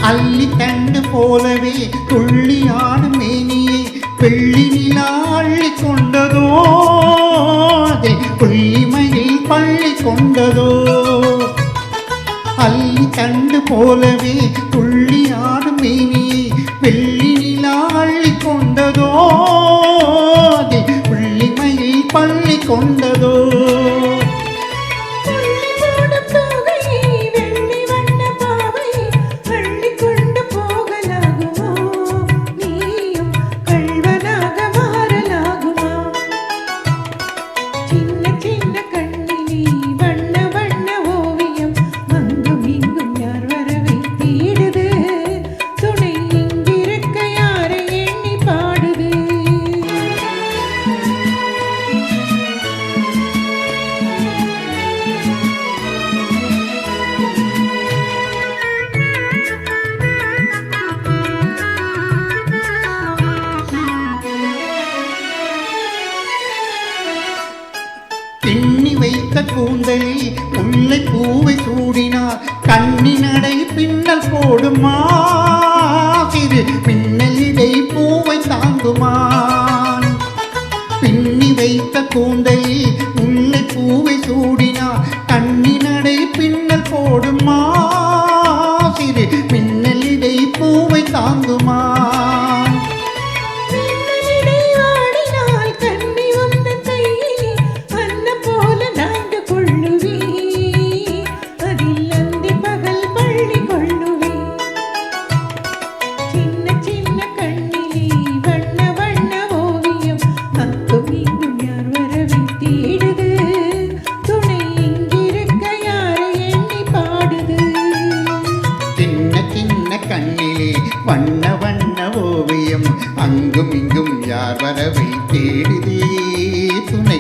அள்ளி தண்டு போலவே துள்ளியாடும் மேனியை வெள்ளி நிலா அள்ளி கொண்டதோ, அதில் புள்ளிமையில் பள்ளி கொண்டதோ. அள்ளி தண்டு போலவே துள்ளியாடும் மேனியை வெள்ளி நிலா அள்ளி கொண்டதோ, அதில் புள்ளிமையில் பள்ளி கொண்டதோ. பின்னி வைத்த கூந்தலில் முல்லை பூவை சூடினார் கண்ணி நடை பின்னல் போடுமா, சிறு பின்னலிடை பூவை தாங்குமான். பின்னி வைத்த கூந்தலில் முல்லை பூவை சூடினார் கண்ணி நடை பின்னல் போடுமா, சிறு பின்னலிடை பூவை தாங்குமான். கண்ணிலே வண்ண வண்ண ஓவியம் அங்கும் இங்கும் யார் வரவை தேடுதே துணை